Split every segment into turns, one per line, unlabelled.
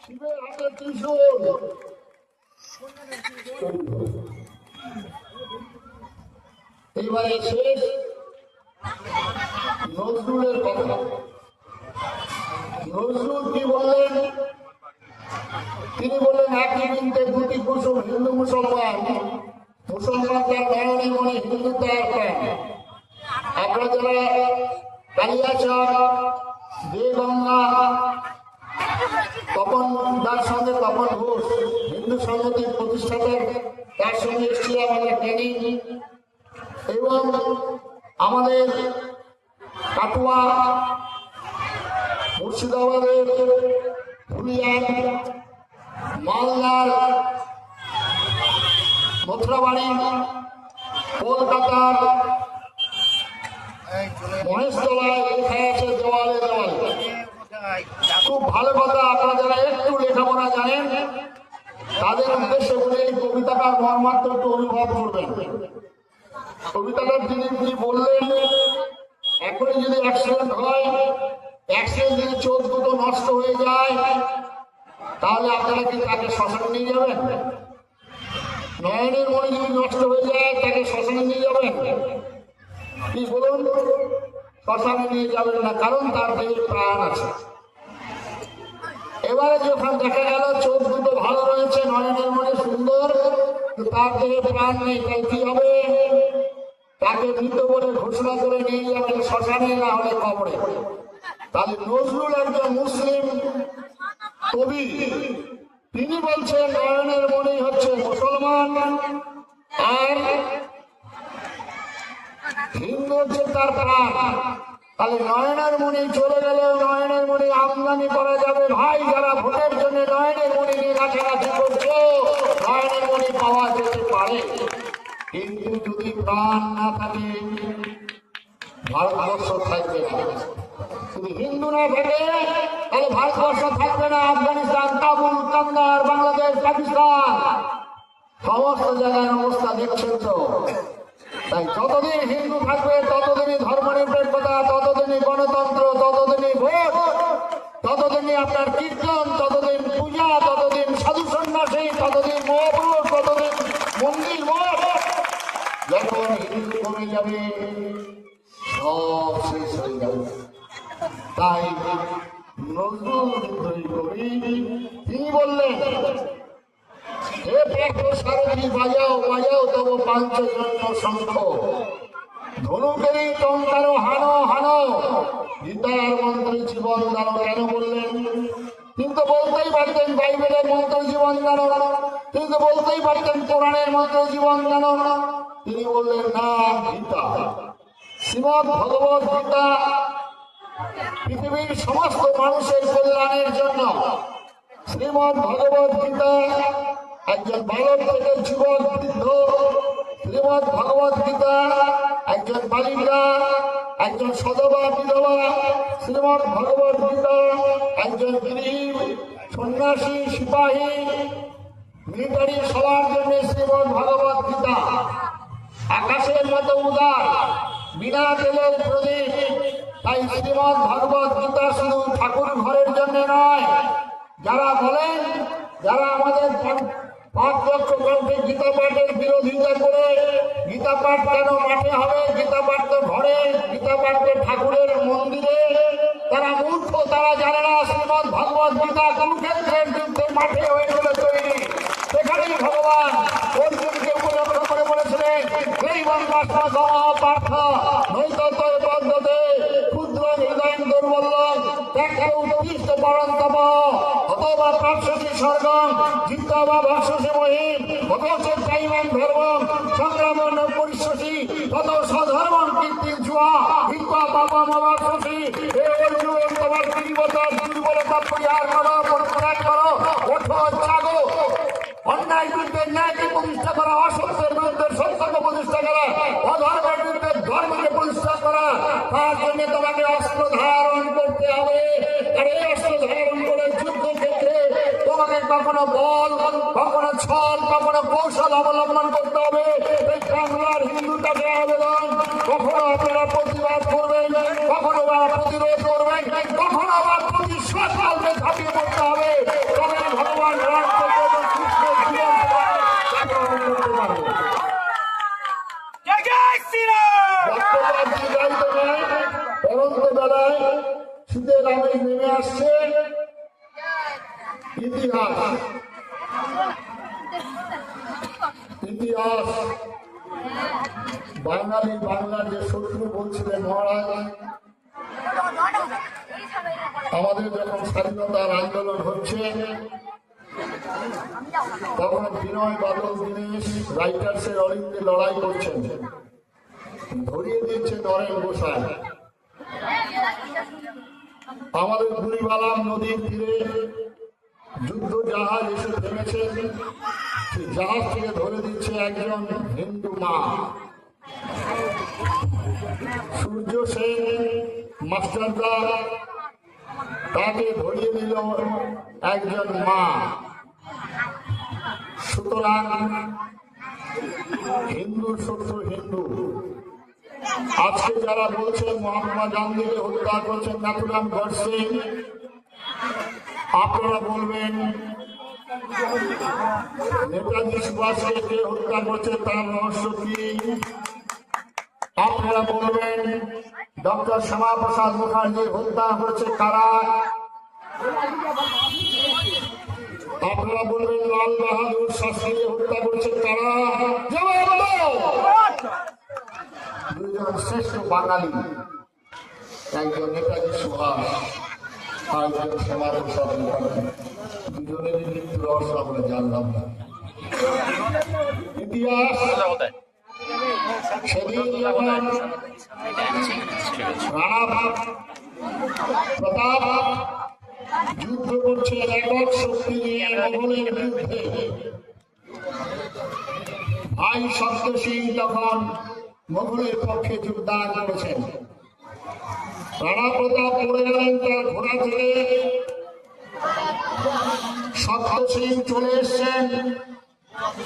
শিবের হাতে ত্রিশূল। এবারে শেষ নজরুলের কথা। নজরুল কি বললেন? তিনি বললেন একই বৃন্তে দুটি কুসুম, হিন্দু মুসলমান। মুসলমান তার নয়নে মনে, হিন্দু তার প্রাণ। আপনারা যারা কালিয়াচক, দেগঙ্গা, তপন দার সঙ্গে তপন ঘোষ, হিন্দু সংহতির প্রতিষ্ঠাতার, তার সঙ্গে এসেছিলাম আমরা ট্রেনিং। এবং আমাদের কাটুয়া, মুর্শিদাবাদের ফুলিয়ান, মালদার মথুরাবাড়ি, কলকাতার মহেশতলায় লেখা আছে দেওয়ালে দেওয়ালে। খুব ভালো কথা, আপনারা যারা একটু লেখাপড়া জানেন তাদের উদ্দেশ্যে বলে এই কবিতাটার মর্মার্থ একটু অনুভব করবেন। কবিতাটার যিনি বললেন, এখনই যদি অ্যাক্সিডেন্ট হয়, অ্যাক্সিডেন্ট যদি চোখ দুটো নষ্ট হয়ে যায়, তাহলে আপনারা কি তাকে শ্মশানে নিয়ে যাবেন? নয়নের মনে যদি নষ্ট হয়ে যায়, তাকে শ্মশানে নিয়ে যাবেন? কি বলুন? শ্মশানে নিয়ে যাবেন না, কারণ তার দেহে প্রাণ আছে। এবারে যখন দেখা গেল চোখ দুটো ভালো রয়েছে, নয়নের মনে সুন্দর, তার দেহে প্রাণ নেই, তাই কি হবে? তাকে মৃত বলে ঘোষণা করে নিয়ে যাবেন শ্মশানে, না হলে কবরে। তাহলে নজরুল একজন মুসলিম কবি, তিনি বলছেন নয়নের মনেই হচ্ছে মুসলমান, আর হিন্দু হচ্ছে তার প্রাণ। তাহলে নয়নের মনে চলে গেলে নয়নের মনে আমদানি করা যাবে। ভাই, যারা ভোটের জন্য নয়নের মনে নিয়ে কাছাকাছি করছো, নয়নের মনে পাওয়া যেতে পারে, কিন্তু যদি প্রাণ না থাকে ভারতবর্ষ থাকবে না। যদি হিন্দু না থাকে তাহলে ভারতবর্ষ থাকবে না। আফগানিস্তান, কাবুল, কান্দার, বাংলাদেশ, পাকিস্তান, সমস্ত জায়গায় অবস্থা দেখছেন তো। তাই যতদিন হিন্দু থাকবে ততদিনই ধর্মনিরপেক্ষতা, ততদিনই গণতন্ত্র, ততদিনই ভোট, ততদিনই আপনার কীর্তন, ততদিন পূজা, ততদিন সাধু সন্ন্যাসী, ততদিন মহাপুরুষ, ততদিন মন্দির মঠ। যখন হিন্দু কমে যাবে সব শেষ হয়ে যাবে। তাই নজরুল কবি তিনি বললেন, হে পার্থ সারথি বাজাও বাজাও তব পাঞ্চজন্য শঙ্খ, ধনুকেরই টঙ্কারো হানো হানো, গীতার মন্ত্রে জীবন দানো। কেন বললেন? কিন্তু বলতেই পারতেন বাইবেলের মন্ত্র জীবন দানো, কিন্তু বলতেই পারতেন কোরআনের মন্ত্র জীবন দানো। তিনি বললেন না, গীতা, শ্রীমদ্ ভগবত গীতা পৃথিবীর সমস্ত মানুষের কল্যাণের জন্য। শ্রীমদ্ ভগবত গীতা একজন বালক থেকে যুবক বৃদ্ধ, শ্রীমদ্ ভগবত গীতা একজন বালিকা, একজন সধবা বিধবা, শ্রীমদ্ ভগবত গীতা একজন গরিব, সন্ন্যাসী, সিপাহী, মিলিটারি, সবার জন্য শ্রীমদ্ ভগবত গীতা আকাশের মতো উদার, বিনা তেলের প্রদীপ। তাই শ্রীমদ্ ভগবত গীতা শুধু ঠাকুর ঘরের জন্য নয়। যারা বলেন, যারা আমাদের 5 লক্ষ কণ্ঠে গীতা পাঠের বিরোধিতা করে, গীতা পাঠ কেন মাঠে হবে, গীতা পাঠ তো ঘরে, গীতা পাঠ তো ঠাকুরের মন্দিরে, তারা মূর্খ, তারা জানে না শ্রীমদ্ ভগবত গীতা কুরুক্ষেত্রের যুদ্ধের মাঠে হয়ে চলে তৈরি। সেখানেই ভগবান অর্জুনকে উপলক্ষ করে বলেছিলেন, এই পার্থ নৈতত্য পদ্ধতি ক্ষুদ্র হৃদয় দুর্বল দেখে উৎকৃষ্ট পরন্তপ অথবা প্রাক্ষসী স্বর্গম জিতা বা ভাষ্যসী মহিম অথচ চাইমান ধর্ম সংগ্রাম পরিশ্বসী তত স্বধর্মন কীর্তি জুয়া হিংসা পাপা মাবাসী। হে অর্জুন, তোমার তীব্রতার দুর্বলতা পরিহার করো, পরিত্যাগ করো, ওঠো, জাগো। অন্যায় বিরুদ্ধে ন্যায়কে প্রতিষ্ঠা করা, অসত্যের বিরুদ্ধে সত্যকে প্রতিষ্ঠা করা, অধর্মের বিরুদ্ধে ধর্মকে প্রতিষ্ঠা করা, তার জন্য তোমাকে অস্ত্র ধারণ করতে হবে। আর এই অস্ত্র ধারণ করে যুদ্ধক্ষেত্রে তোমাকে কখনো বল, কখনো ছল, কখনো কৌশল অবলম্বন করতে হবে। এই বাংলার হিন্দুটাকে আবেদন, কখনো আপনারা প্রতিবাদ করবেন, কখনো বা প্রতিরোধ করবেন, কখনো বা প্রতিশোধ ঝাঁপিয়ে পড়তে হবে। তবে ইতিহাস ইতিহাস বাঙালি বাংলার যে শত্রু বলছিলেন মহারাজ, আমাদের যখন স্বাধীনতার আন্দোলন হচ্ছে তখন বিনয় বাদল দীনেশ রাইটার্সের অলিন্দে লড়াই করছেন, ধরিয়ে দিচ্ছে নরেন গোসাই। আমাদের বুড়িবালাম নদীর তীরে যুদ্ধ জাহাজ এসে থেমেছে, সেই জাহাজ থেকে ধরে দিচ্ছে একজন হিন্দু মা। সূর্য সেন মাস্টারদা তাকে ধরিয়ে নিল একজন মা। সুতরাং হিন্দু শত্রু হিন্দু। আজকে যারা বলছেন মহাত্মা গান্ধীকে হত্যা করছেন নাথুরাম গডসে, আপনারা বলবেন নেতাজি সুভাষকে কে হত্যা করছে তার রহস্য কি? আপনারা বলবেন ডক্টর শ্যামাপ্রসাদ মুখার্জি হত্যা করেছে কারা? আপনারা বলবেন লাল বাহাদুর শাস্ত্রী হত্যা করেছে কারা? জবাব দাও। দুজন শ্রেষ্ঠ বাঙালি, একজন নেতাজি সুভাষ আর একজন শ্যামাপ্রসাদ মুখার্জি, দুজনেরই মৃত্যু রহস্য আমরা জানলাম না। ইতিহাস সেদিন যখন রাণা প্রতাপ যুদ্ধ করছে একক শক্তি নিয়ে মোগলের বিরুদ্ধে, ভাই শব্দ সিং তখন মোগলের পক্ষে যোগদান করেছেন। রাণা প্রতাপ পড়ে গেলেন তার ঘোড়া থেকে, শব্দ সিং চলে এসছেন,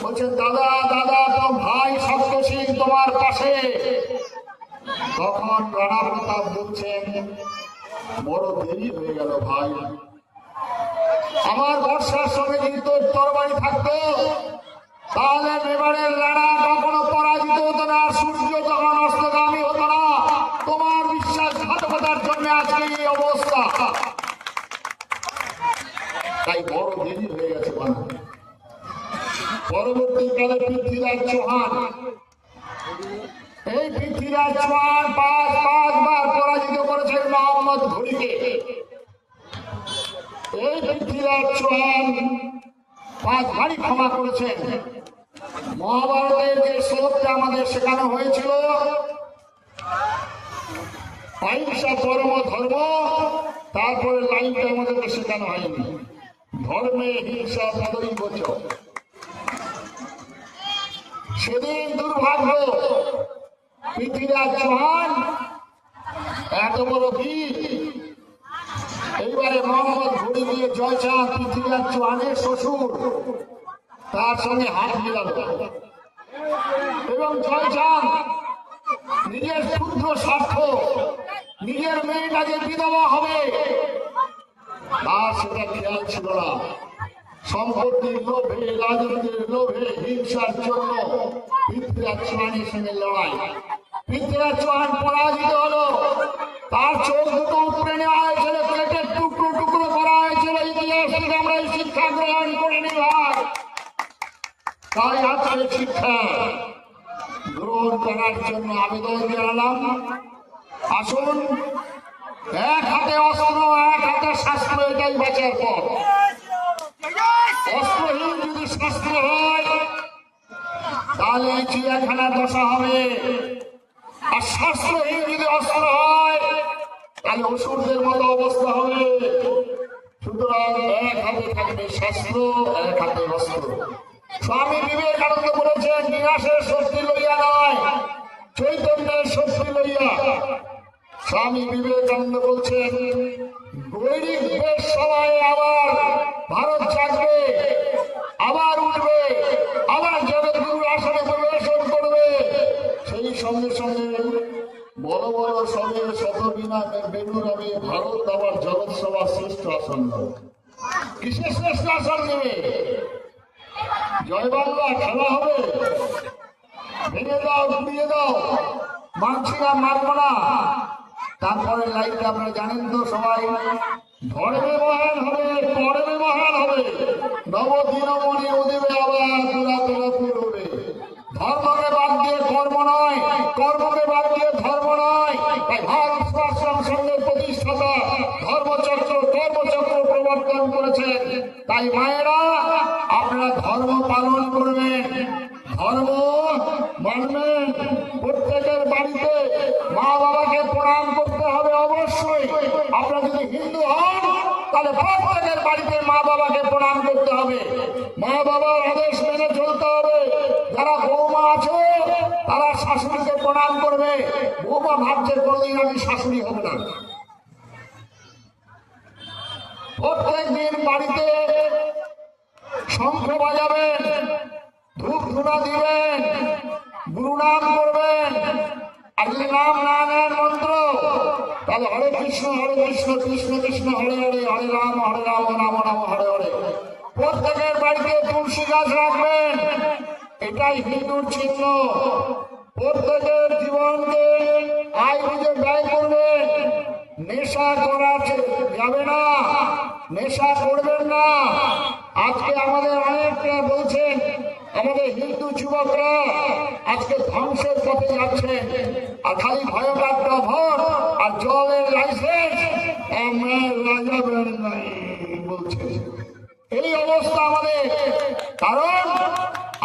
বলছেন দাদা দাদা তো ভাই শব্দ সিং তোমার পাশে। তখন রাণা প্রতাপ বলছেন বড় দেরি হয়ে গেল ভাই, আমার বর্ষার সঙ্গে যদি তোর তরবারি থাকতো তাহলে এবারের লড়া কখনো পরাজিত হতো না, সূর্য যখন অস্তগামী হতো না। তোমার বিশ্বাসঘাতকতার জন্য আজকে এই অবস্থা, তাই বড় দেরি হয়ে গেছে। পরবর্তীকালে পৃথ্বীরাজ চৌহান, এই পৃথ্বীরাজ চৌহান পাঁচবার পরাজিত করেছেন মোহাম্মদ ঘুরিকে। এই পৃথ্বীরাজ চৌহান 5 বারই ক্ষমা করেছেন। মহাভারতের যে শ্লোকটা আমাদের শেখানো হয়েছিল, অহিংসা পরম ধর্ম, তারপরে লাইনটা আমাদেরকে শেখানো হয়নি, ধর্মে হিংসা পদই বচ। সেদিন দুর্ভাগ্য পৃথ্বীরাজ চৌহান এত বড় বীর, এইবারে মোহাম্মদ ঘুরি দিয়ে জয়চাঁদ পৃথ্বীরাজ চৌহানের শ্বশুর তার সঙ্গে হাত মিলাল এবং জয়চাঁদ নিজের ক্ষুদ্র স্বার্থ, নিজের মেয়েটা যে বিধবা হবে তার সেটা খেয়াল ছিল না। সম্পত্তির লোভে, রাজনীতির লোভে, হিংসার জন্য পৃথ্বীরাজ চৌহানের সঙ্গে লড়াই। পৃথ্বীরাজ চৌহান পরাজিত হলো, তার চোখ দুটো উপড়ে নেওয়া হয়েছিল, কেটে টুকরো টুকরো করা হয়েছিল। ইতিহাস থেকে আমরা এই শিক্ষা গ্রহণ করে নিলাম, তাই আজকে শিক্ষা গ্রহণ করার জন্য আবেদন জানালাম। আসুন, এক হাতে অস্ত্র, এক হাতে শাস্ত্র, এটাই বাঁচার পথ। অস্ত্রহীন যদি শাস্ত্র হয় তাহলে চিড়িয়াখানার দশা হবে, আর শাস্ত্রহীন যদি অস্ত্র হয় তাহলে অসুরদের মতো অবস্থা হবে। সুতরাং এক হাতে থাকবে শাস্ত্র, এক হাতে অস্ত্র। স্বামী বিবেকানন্দ বলেছেন বিনাশের শক্তি লইয়া নয়, চৈতন্যের শক্তি লইয়া। স্বামী বিবেকানন্দ বলছেন বৈদিক বেশ সময়ে আবার ভারত জাগবে, আবার উঠবে, আবার জগৎগুরুর আসনে পরিবেশন করবে। সেই সঙ্গে সঙ্গে বড় বড় সবে শতবিনা বেনুর হবে, ভারত আবার জগৎ সভার শ্রেষ্ঠ আসন নেবে। কিসের শ্রেষ্ঠ আসন নেবে? জয় বাংলা খেলা হবে, ভেঙে দাও, ঘুরিয়ে দাও, মানছি না, মানব না। তারপরে লাইনটা আপনারা জানেন তো সবাই, ধর্মে মহান হবে, কর্মে মহান হবে। নবদিনমণি উদিবে আবার পুরাতন পুরবে। ধর্মকে বাদ দিয়ে কর্ম নয়, কর্মকে বাদ দিয়ে ধর্ম নয়। তাই ভারত আশ্রম সংঘের প্রতিষ্ঠাতা কর্মচক্র প্রবর্তন করেছেন। তাই মায়েরা আপনারা ধর্ম পালন করবেন, ধর্ম মানবেন। প্রত্যেকের বাড়িতে মা বাবাকে প্রণাম করতে হবে অবশ্যই। আপনারা যদি হিন্দু হন তাহলে প্রত্যেকের বাড়িতে মা বাবাকে প্রণাম করতে হবে, মা বাবার আদেশ মেনে চলতে হবে। যারা বৌমা আছে তারা শাশুড়িকে প্রণাম করবে। বৌমা ভাবছে কোনদিন আমি শাশুড়ি হব না। প্রত্যেক দিন বাড়িতে শঙ্খ বাজাবেন, ধূপ ধুনা দিবেন, গুরু নাম করবেন। আর যদি নাম না নেন মন্ত্র, তাহলে হরে কৃষ্ণ কৃষ্ণ কৃষ্ণ হরে হরে, হরে রাম রাম রাম হরে হরে। প্রত্যেকের বাড়িতে তুলসী গাছ রাখবেন, এটাই হিন্দুর চিহ্ন। প্রত্যেকের জীবনকে আয় বুঝে ব্যয় করবেন। নেশা করা যাবে না, নেশা করবেন না। আজকে আমাদের অনেকটা বলছেন, আমাদের হিন্দু যুবকরা আজকে ধ্বংসের পথে যাচ্ছেন। আর খালি ভয়কারটা ভোট আর জলের লাইসেন্স লাগাবেন নাই বলছে। এই অবস্থা আমাদের, কারণ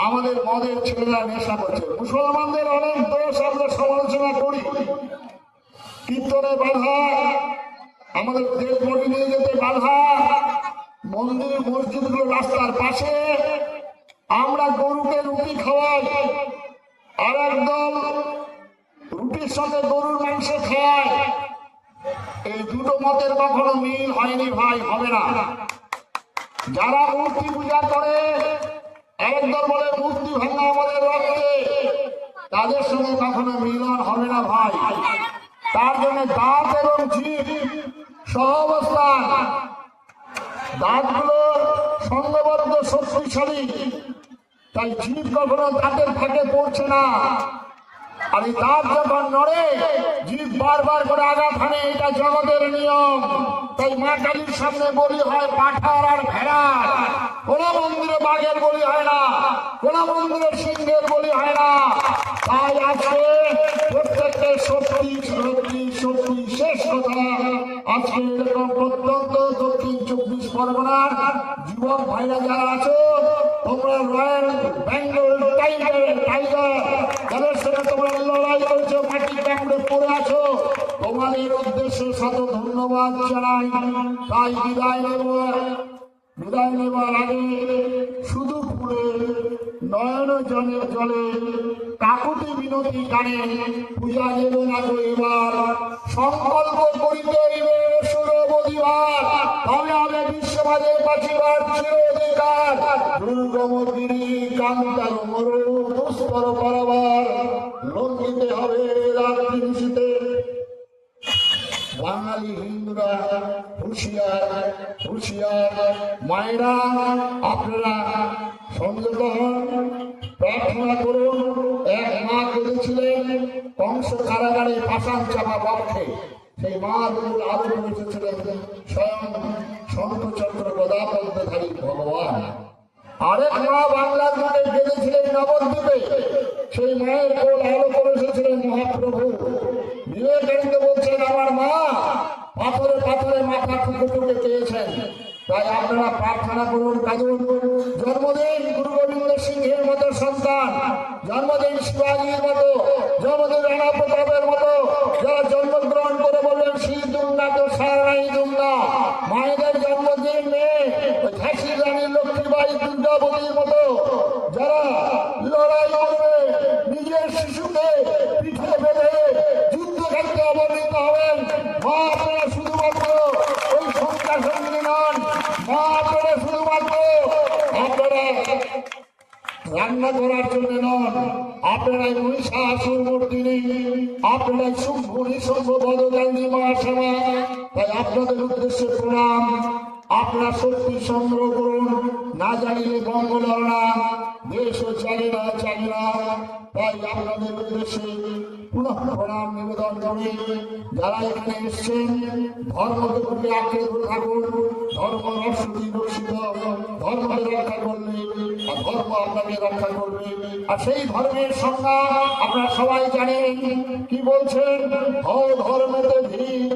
আমাদের মদের ছেলেরা নেশা করছে। মুসলমানদের অনেক দোষ আমরা সমালোচনা করি, কীর্তনে বাধা, আমাদের দেশ বডি নিয়ে যেতে বাধা, মন্দির মসজিদগুলো রাস্তার পাশে। আমরা গরুকে রুটি খাওয়াই, আর একদল রুটির সঙ্গে গরুর মাংস খাওয়াই। এই দুটো মতের কখনো মিল হয়নি ভাই, হবে না। যারা মূর্তি পূজা করে, একদল বলে মূর্তি ভাঙা আমাদের রক্তে, তাদের সঙ্গে কখনো মিলন হবে না ভাই। তার জন্য দাঁত এবং জিভ সহাবস্থান, দাঁতগুলো সঙ্গবদ্ধ শক্তিশালী, তাই জিভ কখনো দাঁতের ফাঁকে পড়ছে না। আর এই দাঁত যখন নড়ে, জিভ বারবার করে আঘাত হানে, এটা জগতের নিয়ম। তাই মা কালীর সামনে বলি হয় পাঠার আর ভেড়ার, কোন মন্দিরে বাঘের বলি হয় না, কোন মন্দিরে সিংহের বলি হয় না। তাই আজকে প্রত্যেকের শক্তি শক্তি শক্তি শেষ কথা। আজকে এরকম প্রত্যন্ত দক্ষিণ 24 পরগনার যুবক ভাইরা যারা আছো, তোমরা রয়্যাল বেঙ্গল টাইগার যাদের সাথে তোমরা লড়াই করেছো, মাটি কামড়ে পড়ে আছো, তোমাদের উদ্দেশ্যে শত ধন্যবাদ জানাই। তাই বিদায় নেবার আগে শুধু ফুলে নয়ন জলে জলে কাকুতি বিনতি গানে পূজা দেব না তো এবার। সংকল্প করিতে হইবে সুরবধিবার, তবে আমি বিশ্ববাদে বাঁচিবার চির অধিকার। দুর্গম গিরি কান্তার মরু দুস্তর পারাবার, লঙ্ঘিতে হবে রাত্রি নিশীতে। বাঙালি হিন্দুরা হুঁশিয়ার হুঁশিয়ার। মায়েরা আপনারা সংযত হন, প্রার্থনা করুন। এক মা কেঁদেছিলেন কংস কারাগারে পাষাণ চাপা বক্ষে, সেই মা রূপ আদর এসেছিলেন স্বয়ং শঙ্খচক্র গদাপদ্মধারী ভগবান। আরেক মা বাংলার বুকে কেঁদেছিলেন নবদ্বীপে, সেই মায়ের কোল আলো করে এসেছিলেন মহাপ্রভু। বিবেকানন্দ বলছেন আমার মা পাথরে পাথরে মাথা ঠুকে ঠুকে চেয়েছেন। তাই আপনারা প্রার্থনা করুন, কাঁদুন। জন্মদিন গুরু গোবিন্দ সিংহের মতো সন্তান, জন্মদিন শিবাজীর মতো, জন্মদিন রাণা প্রতাপের মতো যারা জন্মগ্রহণ করে বললেন শ্রী দুর্গা তো সারাই দুর্গা। মায়েদের জন্মদিন নেই ঝাঁসি রানী লক্ষ্মীবাই দুর্গাবতীর মতো যারা লড়াই করবে, নিজের শিশুকে পিঠে বেঁধে যুদ্ধক্ষেত্রে অবতীর্ণ হবেন। মা আপনারা শুধুমাত্র ওই সংখ্যা সঙ্গী নন, মা আপনারা শুধুমাত্র আপনারা রান্না করার জন্য নন, আপনারাই মহিষাসুর মর্দিনী, আপনারাই শুম্ভ নিঃসম্ভ বদকালিনী মা শ্যামা। তাই আপনাদের উদ্দেশ্যে প্রণাম। আপনারা শক্তি সংগ্রহ করুন, না জানিলে মঙ্গল না। দেশও চলে না তাই আপনাদের উদ্দেশ্যে পুনঃ প্রণাম নিবেদন করে যারা এখানে এসছেন ধর্মকে প্রতি আঁকড়ে ধরে থাকুন। ধর্ম রক্ষিত রক্ষিত, ধর্মকে রক্ষা করলে আর ধর্ম আপনাকে রক্ষা করবে। আর সেই ধর্মের সংজ্ঞা আপনারা সবাই জানেন। কি বলছেন? হো ধর্মেতে ধীর,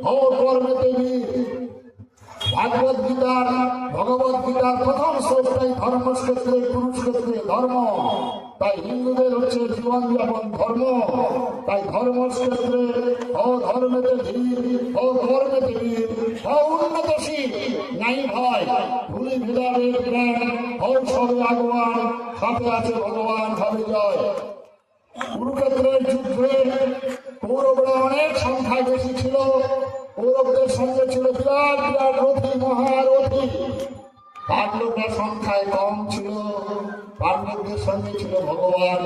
হো কর্মেতে বীর। ভাগবত গীতার ভগবত গীতার প্রথম শ্লোকটাই ধর্মক্ষেত্রে কুরুক্ষেত্রে ধর্ম। তাই হিন্দুদের হচ্ছে জীবনযাপন ধর্ম। তাই ধর্মক্ষেত্রে অধর্মেতে ধীর, অধর্মেতে বীর, উন্নতশীল নাই ভয়, ভুলি ভেদাভেদ জ্ঞান, সবে আগুয়ান, সাথে আছে ভগবান হবে জয়। কুরুক্ষেত্রের যুদ্ধে কৌরবরা অনেক সংখ্যায় বেশি ছিল। কৌরবদের সঙ্গে ছিল বিরাট বিরাট রথী, মহারথী। পাণ্ডবরা সংখ্যায় কম ছিল। পাণ্ডবদের সঙ্গে ছিল ভগবান,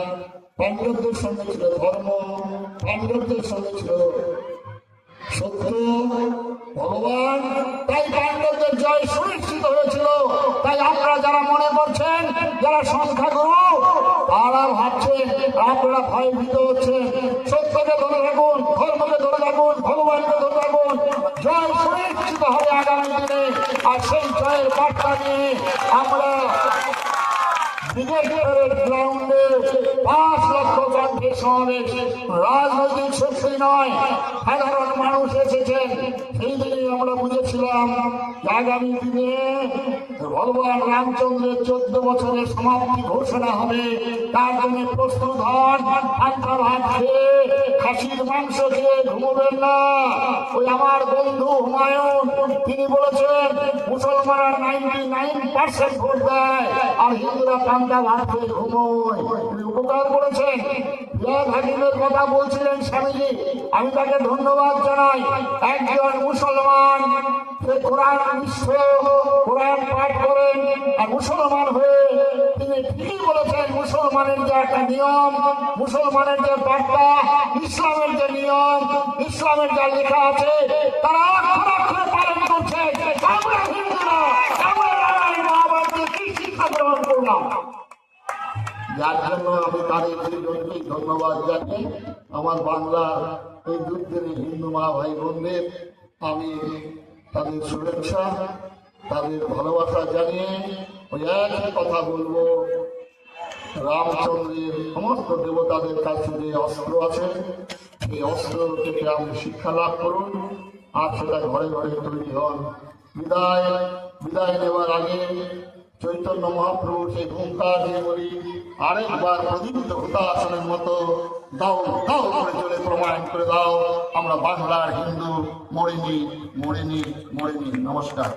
পাণ্ডবদের সঙ্গে ছিল ধর্ম, পাণ্ডবদের সঙ্গে ছিল সত্য, ভগবান। তাই পাণ্ডবদের জয় সুনিশ্চিত হয়েছিল। তাই আপনারা যারা মনে করছেন যারা সংখ্যাগুরু তারা ভাবছেন আপনারা ভয়ভীত হচ্ছেন। সত্যকে ধরে রাখুন, ধর্মকে ধরে রাখুন, ভগবানকে ধরে রাখুন। জয় সুনিশ্চিত হবে আগামী দিনে। আর সেই জয়ের বার্তা নিয়ে আমরা ব্রিগেডিয়ারের গ্রাউন্ডে 5 লক্ষ কণ্ঠের সমাবেশ। রাজনৈতিক শক্তি নয়, সাধারণ মানুষ এসেছেন। সেই দিনে আমরা বুঝেছিলাম আগামী দিনে ভগবান রামচন্দ্রের 14 বছরের সমাপ্তি ঘোষণা হবে। তার জন্য প্রস্তুত হন। ঠান্ডা ভাত খেয়ে, খাসির মাংস খেয়ে ঘুমবেন না। ওই আমার বন্ধু হুমায়ুন তিনি বলেছেন মুসলমানরা 99% ভোট দেয় আর হিন্দুরা ঠান্ডা ভাত খেয়ে ঘুমোয়। তিনি উপকার করেছেন। বিরাট হাকিমের কথা বলছিলেন স্বামীজি, আমি তাকে ধন্যবাদ জানাই। একজন মুসলমান সে কোরআন বিশ্ব কোরআন পাঠ করেন আর মুসলমান হয়ে তিনি ঠিকই বলেছেন মুসলমানের যে একটা নিয়ম, মুসলমানের যে বার্তা, ইসলামের যে নিয়ম, ইসলামের যা লেখা আছে তারা অক্ষরে অক্ষরে পালন করছে। আমরা হিন্দুরা আমরা রামায়ণ মহাভারতে কি শিক্ষা গ্রহণ করলাম? যার জন্য আমি তাদের দুজনকেই ধন্যবাদ জানাই। আমার বাংলার এই যুদ্ধের হিন্দু মা ভাই বোনদের আমি তাদের শুভেচ্ছা, তাদের ভালোবাসা জানিয়ে ওই একই কথা বলবো, রামচন্দ্রের সমস্ত দেবতাদের কাছে যে অস্ত্র আছে সেই অস্ত্র থেকে আপনি শিক্ষা লাভ করুন আর সেটা ঘরে ঘরে তৈরি হন। বিদায় নেওয়ার আগে চৈতন্য মহাপ্রভু সেই হুঙ্কার দিয়ে বলি, আরেকবার প্রদীপ্ত হুতাসনের মতো দাও দাও করে চলে প্রমাণ করে দাও আমরা বাংলার হিন্দু। মরিনি মরিনি মরিনি। নমস্কার।